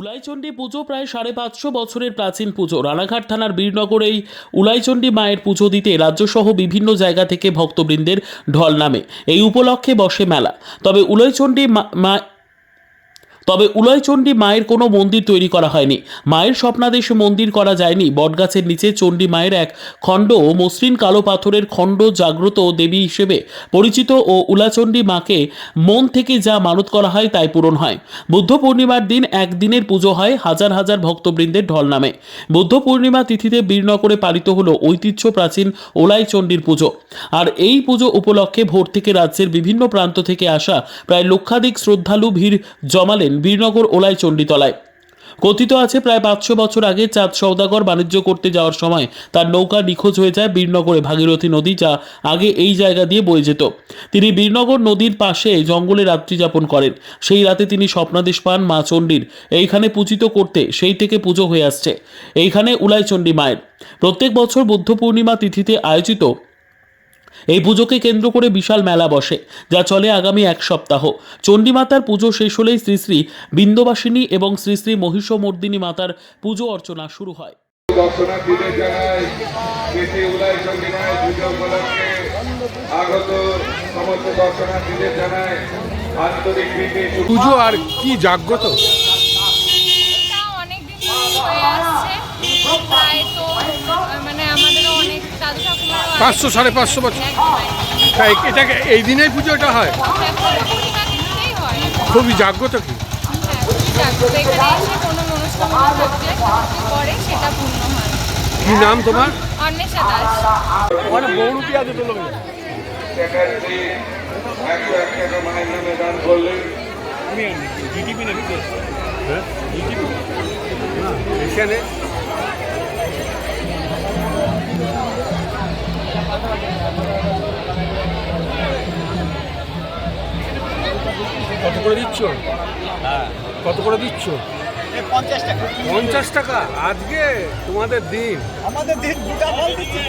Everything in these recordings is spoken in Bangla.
উলাইচণ্ডী পুজো প্রায় 550 বছরের প্রাচীন পুজো। রানাঘাট থানার বীরনগর এই উলাইচণ্ডী মায়ের পুজো দিতে রাজ্যসহ বিভিন্ন জায়গা থেকে ভক্তবৃন্দের ঢল নামে। এই উপলক্ষে বসে মেলা। তবে উলাইচণ্ডী মায়ের কোনো মন্দির তৈরি করা হয়নি। মায়ের স্বপ্নাদেশ মন্দির করা যায়নি। বটগাছের নিচে চণ্ডী মায়ের এক খণ্ড মসৃণ কালো পাথরের খণ্ড জাগ্রত দেবী হিসেবে পরিচিত ও উলাচণ্ডী মাকে মন থেকে যা মানত করা হয় তাই পূরণ হয়। বুদ্ধ পূর্ণিমার দিন একদিনের পুজো হয়, হাজার হাজার ভক্তবৃন্দের ঢল নামে। বুদ্ধ পূর্ণিমা তিথিতে বীরনগরে পালিত হলো ঐতিহ্য প্রাচীন উলাইচণ্ডীর পুজো। আর এই পুজো উপলক্ষে ভোর থেকে রাজ্যের বিভিন্ন প্রান্ত থেকে আসা প্রায় লক্ষাধিক শ্রদ্ধালু ভিড় জমালেন বীরনগর উলাইচণ্ডী তলায়। কথিত আছে প্রায় 500 বছর আগে চাঁদ সওদাগর বাণিজ্য করতে যাওয়ার সময় তার নৌকা নিখোঁজ হয়ে যায় বীরনগরে ভাগীরথী নদী, যা আগে এই জায়গা দিয়ে বয়ে যেত। তিনি বীরনগর নদীর পাশে জঙ্গলে রাত্রি যাপন করেন। সেই রাতে তিনি স্বপ্নাদেশ পান মা চণ্ডীর এইখানে পূজিত করতে। সেই থেকে পুজো হয়ে আসছে এইখানে উলাইচণ্ডী মায়ের। প্রত্যেক বছর বুদ্ধ পূর্ণিমা তিথিতে আয়োজিত এই পুজোকে কেন্দ্র করে বিশাল মেলা বসে, যা চলে আগামী এক সপ্তাহ। চণ্ডীমাতার পুজো শেষ হলেই শ্রী শ্রী বিন্দবাসিনী এবং শ্রী শ্রী মহিষমর্দিনী মাতার পুজো অর্চনা শুরু হয়। পুজো আর কি জাগ্রত? মানে আমাদেরও অনেক দাদু ঠাকুমার 500 550 বছর এটাকে এই দিনেই পুজোটা হয়। খুবই জাগ্রত। কি কি নাম তোমার? অন্বেষা দাস। বৌরুটি আছে তো লোক এখানে কত করে দিচ্ছ? কত করে দিচ্ছ? 50 টাকা। 50 টাকা আজকে তোমাদের দিন? আমাদের দিন দুটা ফল দিচ্ছে।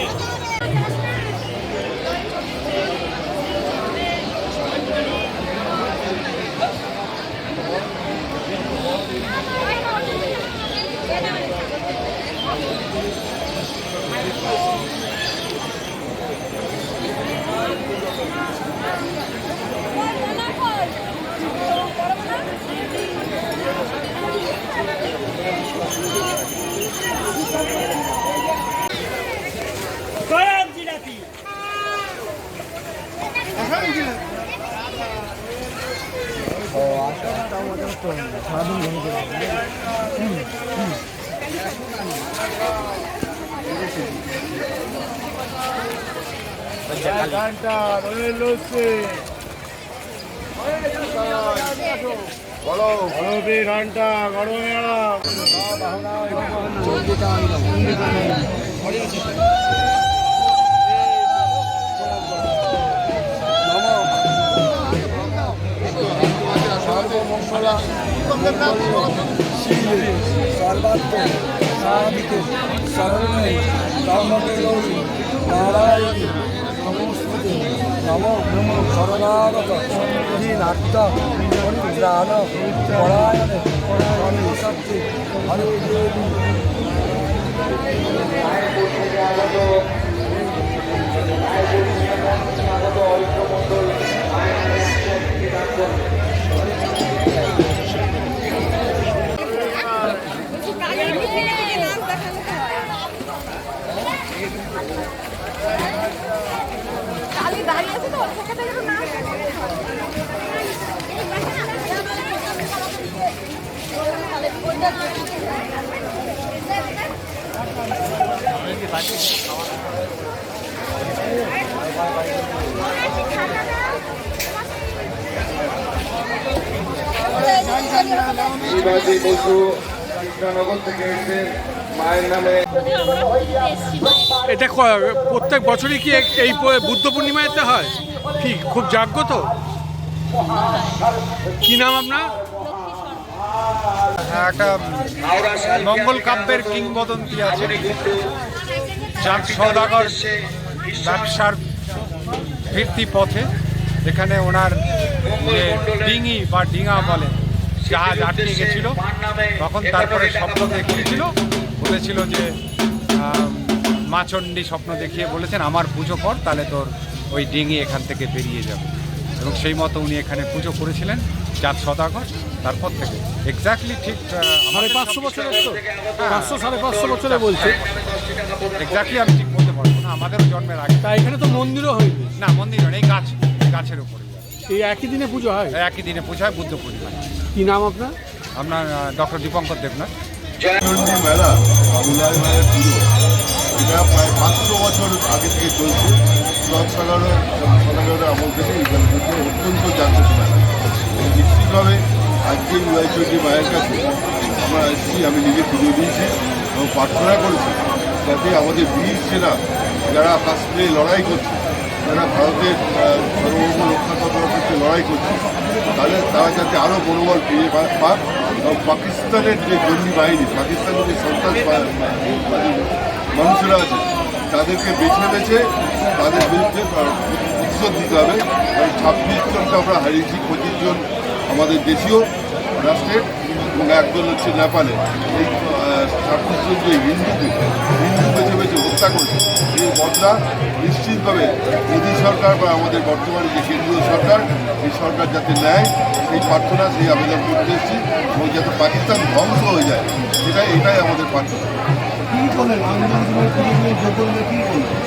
ঘন্টা সর্বমঙ্গলা শিবে সর্বাত্ম সাধিতে শরণে ধর্মদেবী নারায়ণী নমস্তুতে নমো নমো শরণাগত নাট্য পরিত্রাণ পরায়ণে সত্যি হরে দেবী। এটা প্রত্যেক বছরই কি এই বুদ্ধ পূর্ণিমাতে হয়? কি খুব জাগ্রত? কি নাম আপনার? একটা মঙ্গল কাব্যের কিংবদন্তি আছে। চাঁদ সওদাগর ব্যবসার ফিরতি পথে যেখানে ওনার ডিঙি বা ডিঙা বলেন জাহাজ আটকে গেছিল, তখন তারপরে স্বপ্ন দেখিয়েছিল, বলেছিল যে মা চণ্ডী স্বপ্ন দেখিয়ে বলেছেন আমার পুজো কর, তাহলে তোর ওই ডিঙি এখান থেকে বেরিয়ে যাবে। এবং সেই মতো উনি এখানে পুজো করেছিলেন 4 সদাগর। তারপর থেকে এক্স্যাক্টলি ঠিক 550 বছরের তো 500-550 বছরে বলছে। এক্স্যাক্টলি আমি ঠিক বলতে পারবো না, আমাদেরও জন্মের আগে। তা এখানে তো মন্দিরও হয়নি। না, মন্দির নয়, এই গাছের উপরে এই একই দিনে পুজো হয়। একই দিনে পুজো হয় বুদ্ধ পূর্ণিমায়। কি নাম আপনার? আপনার ডক্টর দীপঙ্কর দেবনাথ। চণ্ডী মেলা, উলায় মায়ের পুজো, এটা প্রায় 500 বছর আগে থেকে চলছে। সদাগরের আমল থেকে এখানে অত্যন্ত জাগ্রত মেলা। নিশ্চিতভাবে আজকে উলায় চণ্ডী মায়ের কাছে আমরা এসেছি, আমি নিজে পুজো দিয়েছি এবং প্রার্থনা করেছি যাতে আমাদের বীর সেনা যারা কাশ্মীরে লড়াই করছে, যারা ভারতের সার্বভৌম রক্ষা করার ক্ষেত্রে লড়াই করছে, তারা যাতে আরও মনোবল ফিরে পাক এবং পাকিস্তানের যে জঙ্গি বাহিনী, পাকিস্তানের যে সন্ত্রাস মানুষেরা আছে তাদেরকে বেছে বেছে তাদের বিরুদ্ধে প্রতিশোধ দিতে হবে। কারণ 26 জনকে আমরা হারিয়েছি, 25 জন আমাদের দেশীয় রাষ্ট্রের এবং একজন হচ্ছে নেপালে। এই 26 জন যে হিন্দু বেছে বেছে হত্যা করেছে, এই বদলা নিশ্চিতভাবে মোদী সরকার বা আমাদের বর্তমানে যে কেন্দ্রীয় সরকার, এই সরকার যাতে নেয় সেই প্রার্থনা, সেই আবেদন করতে এসেছি এবং যাতে পাকিস্তান ধ্বংস হয়ে যায়, এটাই আমাদের প্রার্থনা। কী বলেন আন্দোলনের পুজো নিয়ে যোগ করলে কী বলবেন?